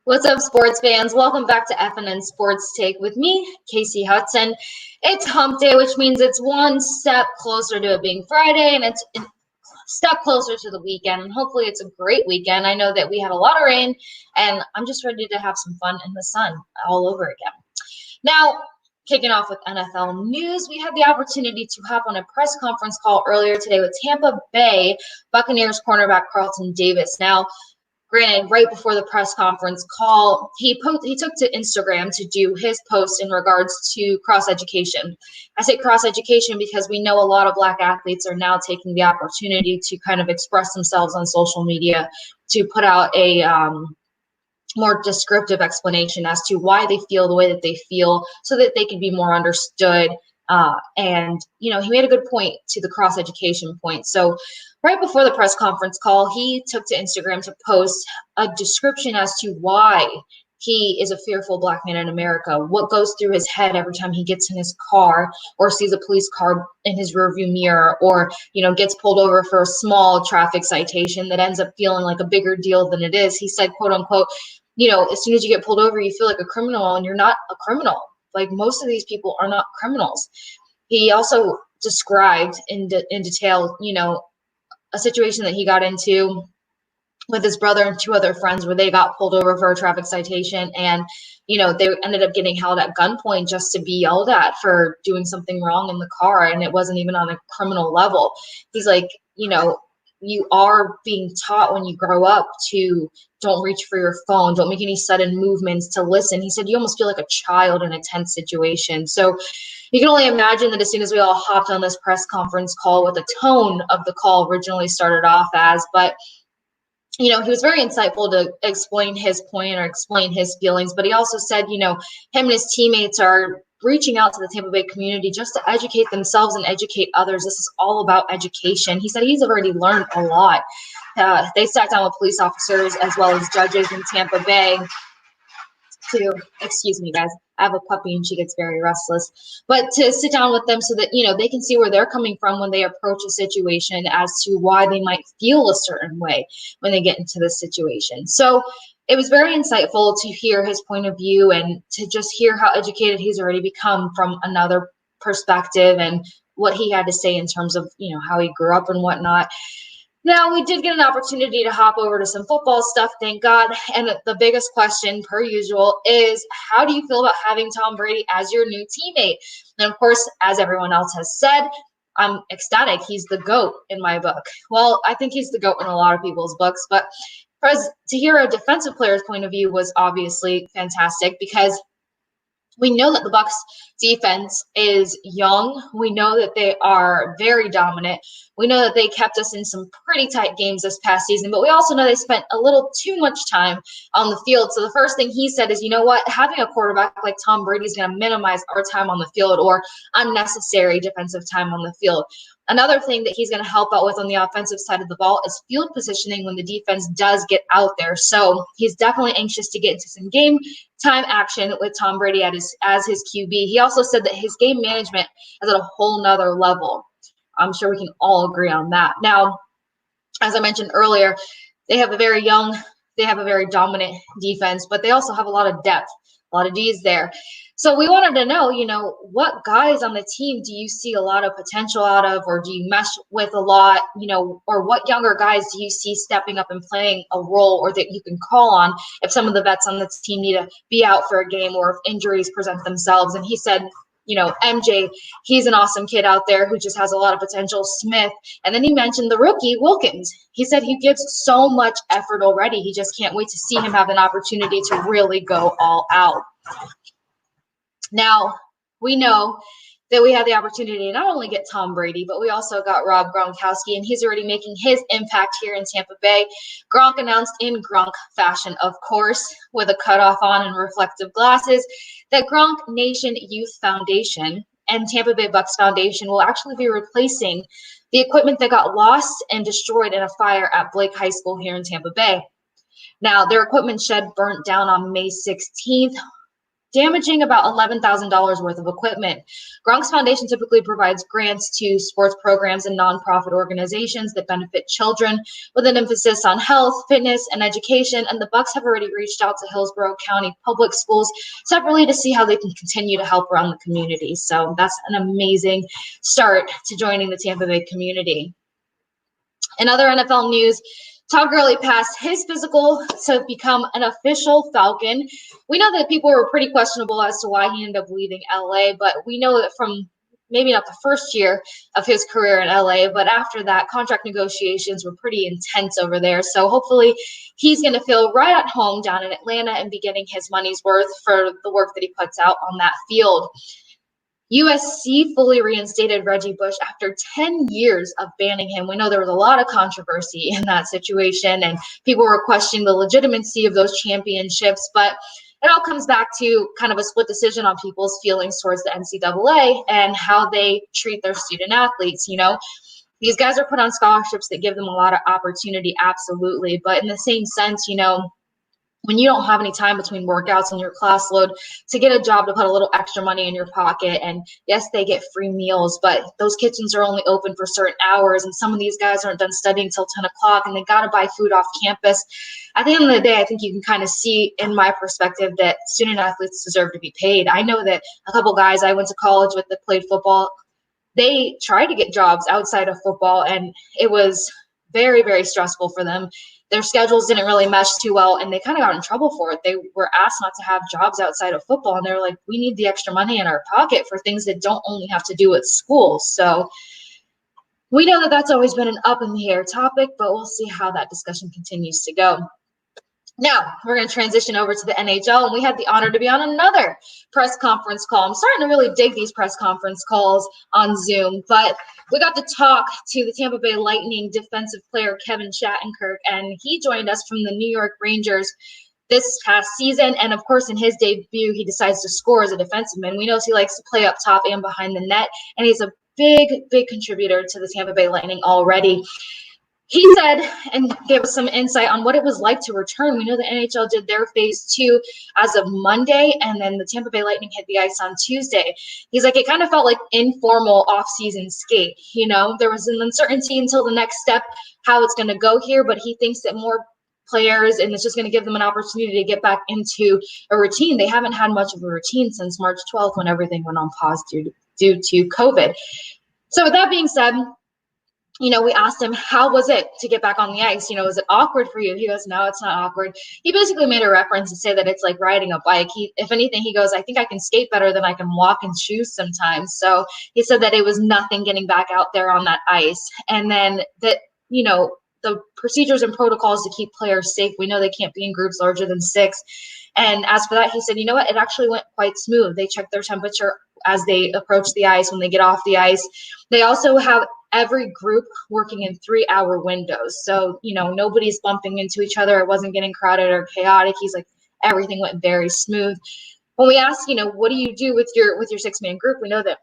What's up, sports fans? Welcome back to FNN Sports Take with me, Kasey Hudson. It's hump day, which means it's one step closer to it being Friday, and it's a step closer to the weekend. And hopefully it's a great weekend. I know that we had a lot of rain, and I'm just ready to have some fun in the sun all over again. Now, kicking off with NFL news, we had the opportunity to hop on a press conference call earlier today with Tampa Bay Buccaneers cornerback Carlton Davis. Now, granted, right before the press conference call, he took to Instagram to do his post in regards to cross-education. I say cross-education because we know a lot of Black athletes are now taking the opportunity to kind of express themselves on social media, to put out a more descriptive explanation as to why they feel the way that they feel so that they can be more understood. And, he made a good point to the cross-education point. So right before the press conference call, he took to Instagram to post a description as to why he is a fearful Black man in America, what goes through his head every time he gets in his car or sees a police car in his rearview mirror, or, gets pulled over for a small traffic citation that ends up feeling like a bigger deal than it is. He said, quote unquote, as soon as you get pulled over, you feel like a criminal, and you're not a criminal. Like, most of these people are not criminals. He also described in detail, a situation that he got into with his brother and two other friends where they got pulled over for a traffic citation, and they ended up getting held at gunpoint just to be yelled at for doing something wrong in the car, and it wasn't even on a criminal level. He's like, you are being taught when you grow up to don't reach for your phone, don't make any sudden movements, to listen. He said you almost feel like a child in a tense situation. So you can only imagine that as soon as we all hopped on this press conference call, what the tone of the call originally started off as, but he was very insightful to explain his point or explain his feelings, but he also said, him and his teammates are reaching out to the Tampa Bay community just to educate themselves and educate others. This is all about education. He said he's already learned a lot. They sat down with police officers as well as judges in Tampa Bay to, excuse me, guys, I have a puppy and she gets very restless, but to sit down with them so that, they can see where they're coming from when they approach a situation as to why they might feel a certain way when they get into this situation. So it was very insightful to hear his point of view and to just hear how educated he's already become from another perspective and what he had to say in terms of, how he grew up and whatnot. Now, we did get an opportunity to hop over to some football stuff, thank God. And the biggest question, per usual, is how do you feel about having Tom Brady as your new teammate? And of course, as everyone else has said, I'm ecstatic. He's the GOAT in my book. Well, I think he's the GOAT in a lot of people's books, but to hear a defensive player's point of view was obviously fantastic, because we know that the Bucs defense is young. We know that they are very dominant. We know that they kept us in some pretty tight games this past season, but we also know they spent a little too much time on the field. So the first thing he said is, you know what, having a quarterback like Tom Brady is going to minimize our time on the field or unnecessary defensive time on the field. Another thing that he's going to help out with on the offensive side of the ball is field positioning when the defense does get out there. So he's definitely anxious to get into some game time action with Tom Brady as his QB. He also said that his game management is at a whole nother level. I'm sure we can all agree on that. Now, as I mentioned earlier, they have a very dominant defense, but they also have a lot of depth, a lot of D's there. So we wanted to know, what guys on the team do you see a lot of potential out of, or do you mesh with a lot, or what younger guys do you see stepping up and playing a role, or that you can call on if some of the vets on the team need to be out for a game or if injuries present themselves? And he said, MJ, he's an awesome kid out there who just has a lot of potential. Smith. And then he mentioned the rookie, Wilkins. He said he gives so much effort already. He just can't wait to see him have an opportunity to really go all out. Now, we know that we had the opportunity to not only get Tom Brady, but we also got Rob Gronkowski, and he's already making his impact here in Tampa Bay. Gronk announced in Gronk fashion, of course, with a cutoff on and reflective glasses, that Gronk Nation Youth Foundation and Tampa Bay Bucs Foundation will actually be replacing the equipment that got lost and destroyed in a fire at Blake High School here in Tampa Bay. Now, their equipment shed burnt down on May 16th. damaging about $11,000 worth of equipment. Gronk's foundation typically provides grants to sports programs and nonprofit organizations that benefit children, with an emphasis on health, fitness, and education. And the Bucs have already reached out to Hillsborough County Public Schools separately to see how they can continue to help around the community. So that's an amazing start to joining the Tampa Bay community. In other NFL news, Todd Gurley passed his physical to become an official Falcon. We know that people were pretty questionable as to why he ended up leaving LA, but we know that from maybe not the first year of his career in LA, but after that, contract negotiations were pretty intense over there. So hopefully he's going to feel right at home down in Atlanta and be getting his money's worth for the work that he puts out on that field. USC fully reinstated Reggie Bush after 10 years of banning him. We know there was a lot of controversy in that situation, and people were questioning the legitimacy of those championships, but it all comes back to kind of a split decision on people's feelings towards the NCAA and how they treat their student athletes. You know, these guys are put on scholarships that give them a lot of opportunity, absolutely, but in the same sense, you know, when you don't have any time between workouts and your class load to get a job to put a little extra money in your pocket, and yes, they get free meals, but those kitchens are only open for certain hours, and some of these guys aren't done studying until 10 o'clock, and they got to buy food off campus. At the end of the day, I think you can kind of see in my perspective that student athletes deserve to be paid. I know that a couple guys I went to college with that played football, they tried to get jobs outside of football, and it was very, very stressful for them. Their schedules didn't really mesh too well, and they kind of got in trouble for it. They were asked not to have jobs outside of football, and they're like, we need the extra money in our pocket for things that don't only have to do with school. So we know that that's always been an up in the air topic, but we'll see how that discussion continues to go. Now, we're going to transition over to the NHL, and we had the honor to be on another press conference call. I'm starting to really dig these press conference calls on Zoom, but we got to talk to the Tampa Bay Lightning defensive player Kevin Shattenkirk, and he joined us from the New York Rangers this past season. And, of course, in his debut, he decides to score as a defenseman. We know he likes to play up top and behind the net, and he's a big, big contributor to the Tampa Bay Lightning already. He said and gave us some insight on what it was like to return. We know the NHL did their phase 2 as of Monday, and then the Tampa Bay Lightning hit the ice on Tuesday. He's like, it kind of felt like informal off-season skate. You know, there was an uncertainty until the next step, how it's going to go here, but he thinks that more players, and it's just going to give them an opportunity to get back into a routine. They haven't had much of a routine since March 12th when everything went on pause due to COVID. So with that being said, you know, we asked him, how was it to get back on the ice? You know, was it awkward for you? He goes, no, it's not awkward. He basically made a reference to say that it's like riding a bike. If anything, he goes, I think I can skate better than I can walk in shoes sometimes. So he said that it was nothing getting back out there on that ice. And then that, you know, the procedures and protocols to keep players safe. We know they can't be in groups larger than 6. And as for that, he said, you know what, it actually went quite smooth. They check their temperature as they approach the ice, when they get off the ice. They also have every group working in 3-hour windows. So, you know, nobody's bumping into each other. It wasn't getting crowded or chaotic. He's like, everything went very smooth. When we asked, you know, what do you do with your 6-man group? We know that,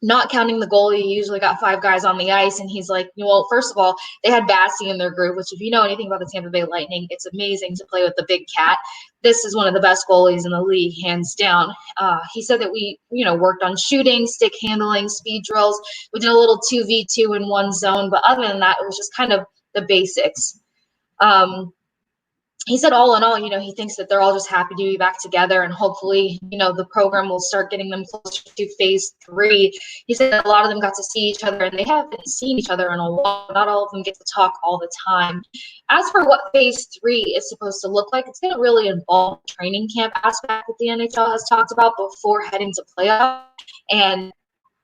not counting the goalie, you usually got 5 guys on the ice. And he's like, well, first of all, they had Bassey in their group, which if you know anything about the Tampa Bay Lightning, it's amazing to play with the big cat. This is one of the best goalies in the league, hands down. He said that we, you know, worked on shooting, stick handling, speed drills. We did a little 2v2 in one zone, but other than that, it was just kind of the basics. He said all in all, you know, he thinks that they're all just happy to be back together, and hopefully, you know, the program will start getting them closer to phase 3. He said that a lot of them got to see each other, and they haven't seen each other in a while. Not all of them get to talk all the time. As for what phase 3 is supposed to look like, it's going to really involve the training camp aspect that the NHL has talked about before heading to playoff. And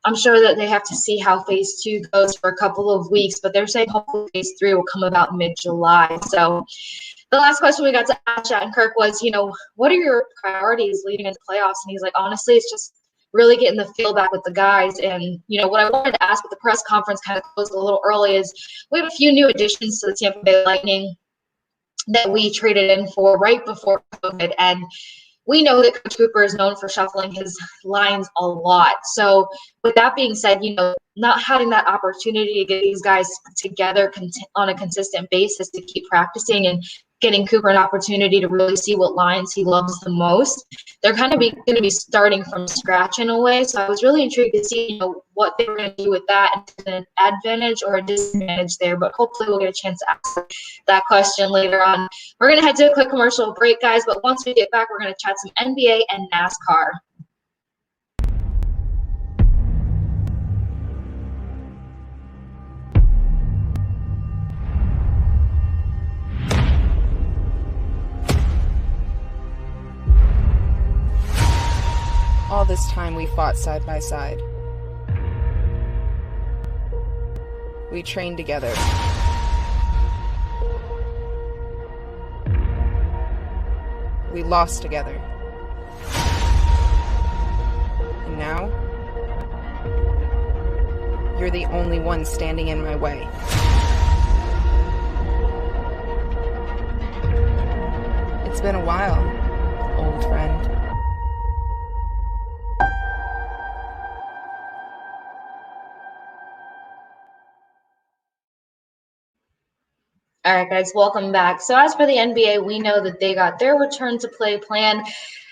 I'm sure that they have to see how phase 2 goes for a couple of weeks, but they're saying hopefully phase 3 will come about mid-July. So the last question we got to ask Shattenkirk was, you know, what are your priorities leading into playoffs? And he's like, honestly, it's just really getting the feel back with the guys. And, you know, what I wanted to ask, but the press conference kind of closed a little early, is we have a few new additions to the Tampa Bay Lightning that we traded in for right before COVID. And we know that Coach Cooper is known for shuffling his lines a lot. So with that being said, you know, not having that opportunity to get these guys together on a consistent basis to keep practicing and getting Cooper an opportunity to really see what lines he loves the most. They're kind of going to be starting from scratch in a way. So I was really intrigued to see, what they were going to do with that, an advantage or a disadvantage there. But hopefully we'll get a chance to ask that question later on. We're going to head to a quick commercial break, guys. But once we get back, we're going to chat some NBA and NASCAR. All this time we fought side by side. We trained together. We lost together. And now, you're the only one standing in my way. It's been a while, old friend. All right, guys, welcome back. So as for the NBA, we know that they got their return to play plan,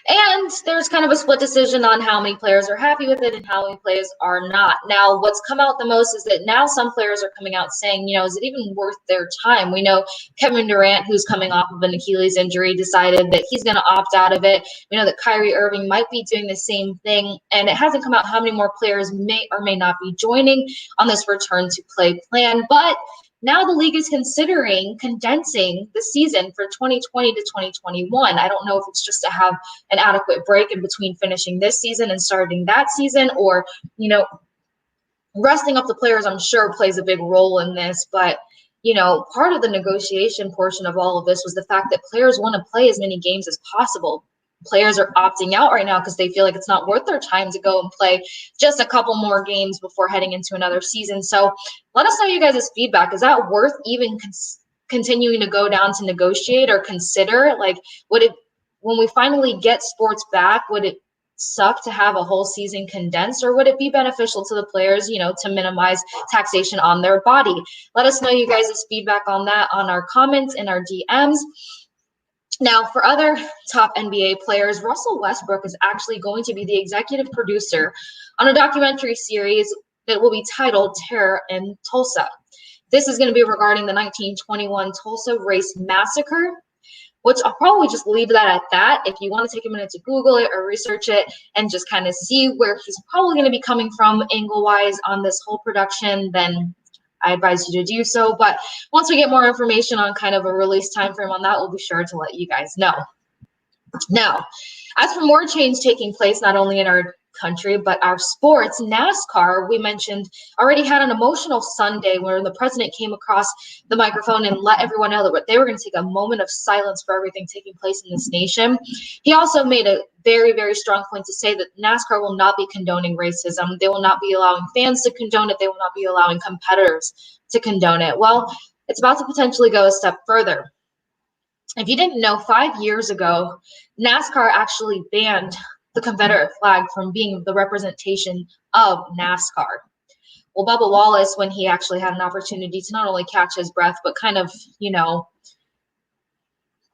and there's kind of a split decision on how many players are happy with it and how many players are not. Now, what's come out the most is that now some players are coming out saying, is it even worth their time? We know Kevin Durant, who's coming off of an Achilles injury, decided that he's going to opt out of it. We know that Kyrie Irving might be doing the same thing, and it hasn't come out how many more players may or may not be joining on this return to play plan, but now the league is considering condensing the season for 2020 to 2021. I don't know if it's just to have an adequate break in between finishing this season and starting that season, or, resting up the players, I'm sure, plays a big role in this. But, part of the negotiation portion of all of this was the fact that players want to play as many games as possible. Players are opting out right now because they feel like it's not worth their time to go and play just a couple more games before heading into another season. So let us know you guys' feedback. Is that worth even continuing to go down to negotiate or consider? Like, would it, when we finally get sports back, would it suck to have a whole season condensed, or would it be beneficial to the players, to minimize taxation on their body? Let us know you guys' feedback on that on our comments and our DMs. Now, for other top NBA players, Russell Westbrook is actually going to be the executive producer on a documentary series that will be titled Terror in Tulsa. This is going to be regarding the 1921 Tulsa Race Massacre, which I'll probably just leave that at that. If you want to take a minute to Google it or research it and just kind of see where he's probably going to be coming from angle-wise on this whole production, then I advise you to do so. But once we get more information on kind of a release time frame on that, we'll be sure to let you guys know. Now, as for more change taking place, not only in our country, but our sports, NASCAR, we mentioned, already had an emotional Sunday where the president came across the microphone and let everyone know that they were going to take a moment of silence for everything taking place in this nation. He also made a very, very strong point to say that NASCAR will not be condoning racism. They will not be allowing fans to condone it. They will not be allowing competitors to condone it. Well, it's about to potentially go a step further. If you didn't know, 5 years ago, NASCAR actually banned the Confederate flag from being the representation of NASCAR. Well, Bubba Wallace, when he actually had an opportunity to not only catch his breath, but kind of,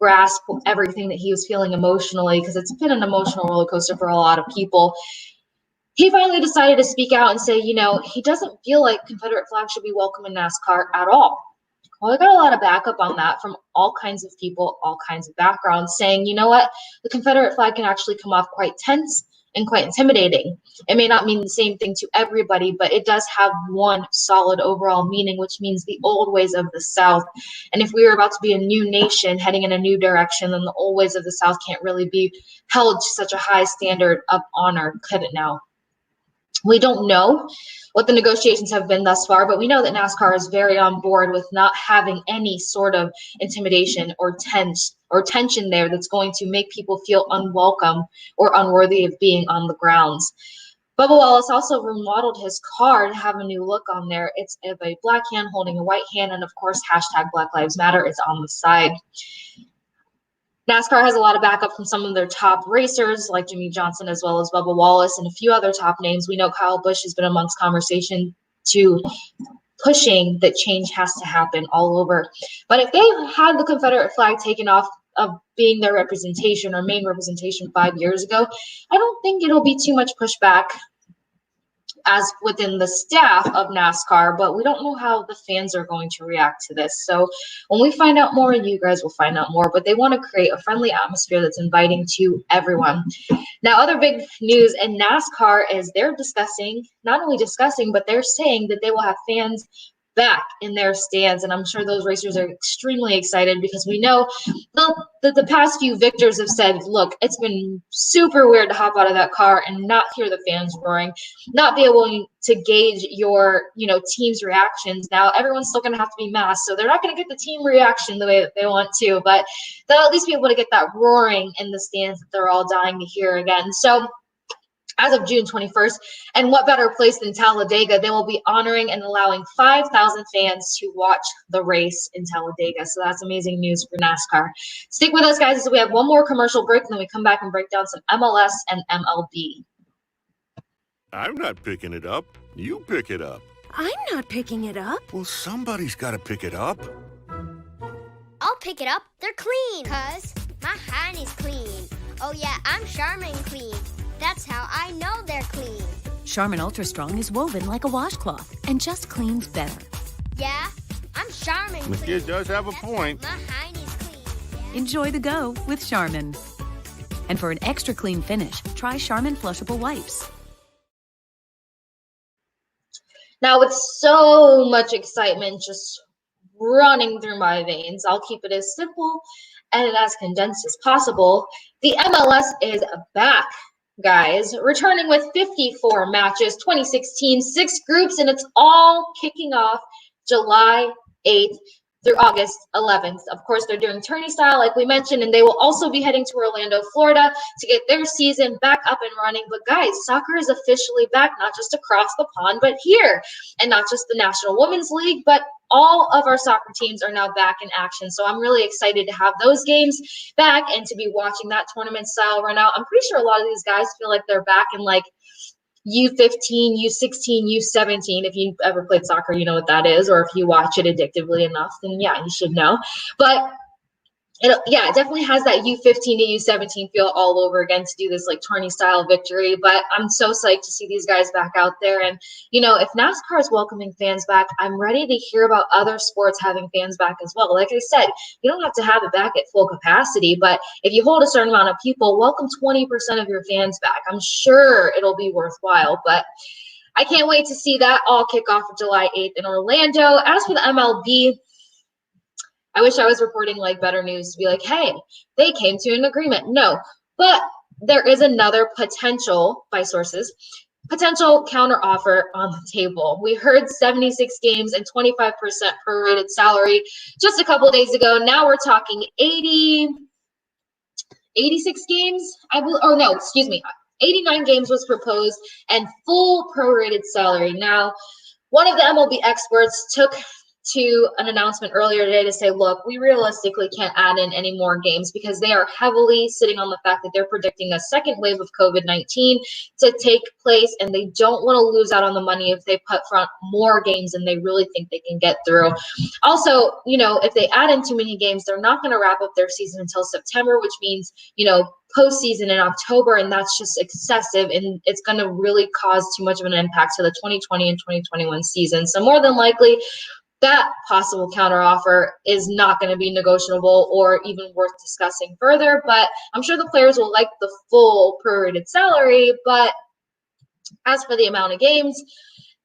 grasp everything that he was feeling emotionally, because it's been an emotional roller coaster for a lot of people, he finally decided to speak out and say, he doesn't feel like Confederate flag should be welcome in NASCAR at all. Well, I got a lot of backup on that from all kinds of people, all kinds of backgrounds, saying, you know what, the Confederate flag can actually come off quite tense and quite intimidating. It may not mean the same thing to everybody, but it does have one solid overall meaning, which means the old ways of the South. And if we are about to be a new nation heading in a new direction, then the old ways of the South can't really be held to such a high standard of honor, could it now? We don't know what the negotiations have been thus far, but we know that NASCAR is very on board with not having any sort of intimidation or tension there that's going to make people feel unwelcome or unworthy of being on the grounds. Bubba Wallace also remodeled his car to have a new look on there. It's a black hand holding a white hand, and of course, hashtag Black Lives Matter is on the side. NASCAR has a lot of backup from some of their top racers like Jimmy Johnson as well as Bubba Wallace and a few other top names. We know Kyle Busch has been amongst conversation to pushing that change has to happen all over. But if they had the Confederate flag taken off of being their representation or main representation 5 years ago, I don't think it'll be too much pushback as within the staff of NASCAR, but we don't know how the fans are going to react to this. So when we find out more, you guys will find out more, but they want to create a friendly atmosphere that's inviting to everyone. Now, other big news in NASCAR is they're not only discussing, but they're saying that they will have fans back in their stands, and I'm sure those racers are extremely excited because we know the past few victors have said, look, it's been super weird to hop out of that car and not hear the fans roaring, not be able to gauge your team's reactions. Now everyone's still going to have to be masked, so they're not going to get the team reaction the way that they want to, but they'll at least be able to get that roaring in the stands that they're all dying to hear again. So as of June 21st, and what better place than Talladega, they will be honoring and allowing 5,000 fans to watch the race in Talladega. So that's amazing news for NASCAR. Stick with us, guys, as we have one more commercial break, and then we come back and break down some MLS and MLB. I'm not picking it up. You pick it up. I'm not picking it up. Well, somebody's got to pick it up. I'll pick it up. They're clean. 'Cause my hand is clean. Oh, yeah, I'm Charmin clean. That's how I know they're clean. Charmin Ultra Strong is woven like a washcloth and just cleans better. Yeah, I'm Charmin clean. The kid does have a point. My hand is clean. Yeah. Enjoy the go with Charmin. And for an extra clean finish, try Charmin Flushable Wipes. Now, with so much excitement just running through my veins, I'll keep it as simple and as condensed as possible. The MLS is back, guys, returning with 54 matches, 26 teams, 6 groups, and it's all kicking off July 8th through August 11th. Of course, they're doing tourney style, like we mentioned, and they will also be heading to Orlando, Florida to get their season back up and running. But guys, soccer is officially back, not just across the pond, but here. And not just the National Women's League, but all of our soccer teams are now back in action. So I'm really excited to have those games back and to be watching that tournament style run out. I'm pretty sure a lot of these guys feel like they're back in like U15, U16, U17. If you ever played soccer, you know what that is. Or if you watch it addictively enough, then yeah, you should know. But it definitely has that U15 to U17 feel all over again to do this like tourney style victory. But I'm so psyched to see these guys back out there. And, if NASCAR is welcoming fans back, I'm ready to hear about other sports having fans back as well. Like I said, you don't have to have it back at full capacity, but if you hold a certain amount of people, welcome 20% of your fans back. I'm sure it'll be worthwhile, but I can't wait to see that all kick off July 8th in Orlando. As for the MLB, I wish I was reporting like better news to be like, hey, they came to an agreement. No, but there is another potential, by sources, potential counteroffer on the table. We heard 76 games and 25% prorated salary just a couple of days ago. Now we're talking 86 games. 89 games was proposed and full prorated salary. Now, one of the MLB experts took to an announcement earlier today to say, look, we realistically can't add in any more games because they are heavily sitting on the fact that they're predicting a second wave of COVID-19 to take place, and they don't want to lose out on the money if they put front more games than they really think they can get through. Also, if they add in too many games, they're not going to wrap up their season until September, which means, postseason in October, and that's just excessive, and it's going to really cause too much of an impact to the 2020 and 2021 season. So more than likely, that possible counteroffer is not going to be negotiable or even worth discussing further. But I'm sure the players will like the full prorated salary. But as for the amount of games,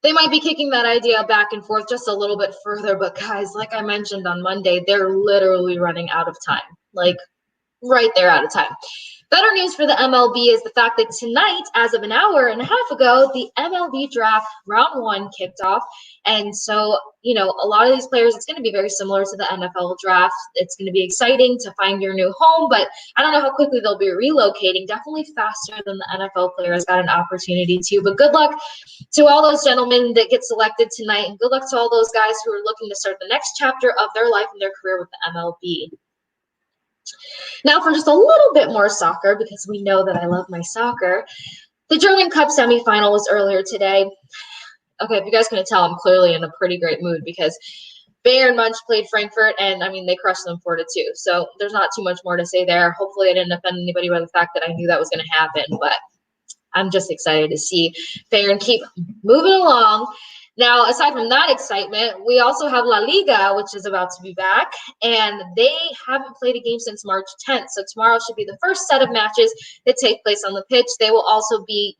they might be kicking that idea back and forth just a little bit further. But guys, like I mentioned on Monday, they're literally running out of time. Like right there out of time. Better news for the MLB is the fact that tonight, as of an hour and a half ago, the MLB draft round 1 kicked off. And so, a lot of these players, it's going to be very similar to the NFL draft. It's going to be exciting to find your new home, but I don't know how quickly they'll be relocating. Definitely faster than the NFL players got an opportunity to. But good luck to all those gentlemen that get selected tonight. And good luck to all those guys who are looking to start the next chapter of their life and their career with the MLB. Now for just a little bit more soccer, because we know that I love my soccer. The German Cup semifinal was earlier today. Okay, if you guys couldn't tell, I'm clearly in a pretty great mood because Bayern Munich played Frankfurt, and I mean, they crushed them 4-2. So there's not too much more to say there. Hopefully I didn't offend anybody by the fact that I knew that was going to happen, but I'm just excited to see Bayern keep moving along. Now, aside from that excitement, we also have La Liga, which is about to be back, and they haven't played a game since March 10th. So tomorrow should be the first set of matches that take place on the pitch. They will also be,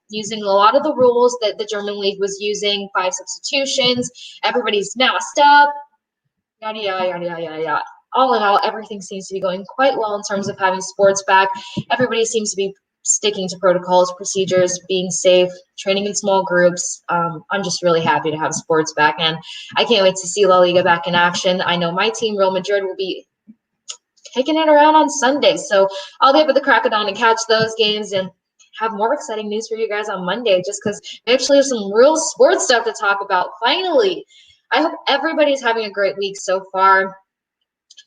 using a lot of the rules that the German league was using, 5 substitutions. Everybody's masked up, yada, yada, yada, yada, yada. All in all, everything seems to be going quite well in terms of having sports back. Everybody seems to be sticking to protocols, procedures, being safe, training in small groups. I'm just really happy to have sports back, and I can't wait to see La Liga back in action. I know my team, Real Madrid, will be taking it around on Sunday, so I'll be able to crack it on and catch those games and have more exciting news for you guys on Monday, just because we actually have some real sports stuff to talk about. Finally, I hope everybody's having a great week so far.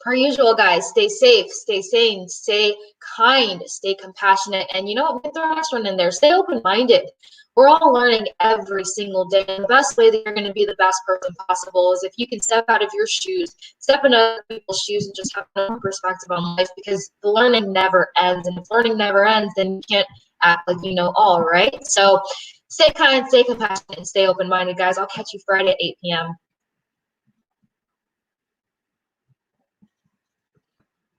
Per usual, guys, stay safe, stay sane, stay kind, stay compassionate, and get the next one in there. Stay open-minded. We're all learning every single day, and the best way that you're going to be the best person possible is if you can step out of your shoes, step in other people's shoes, and just have a perspective on life, because the learning never ends, and if learning never ends, then you can't act like you know all, right? So stay kind, stay compassionate, and stay open-minded, guys. I'll catch you Friday at 8 p.m.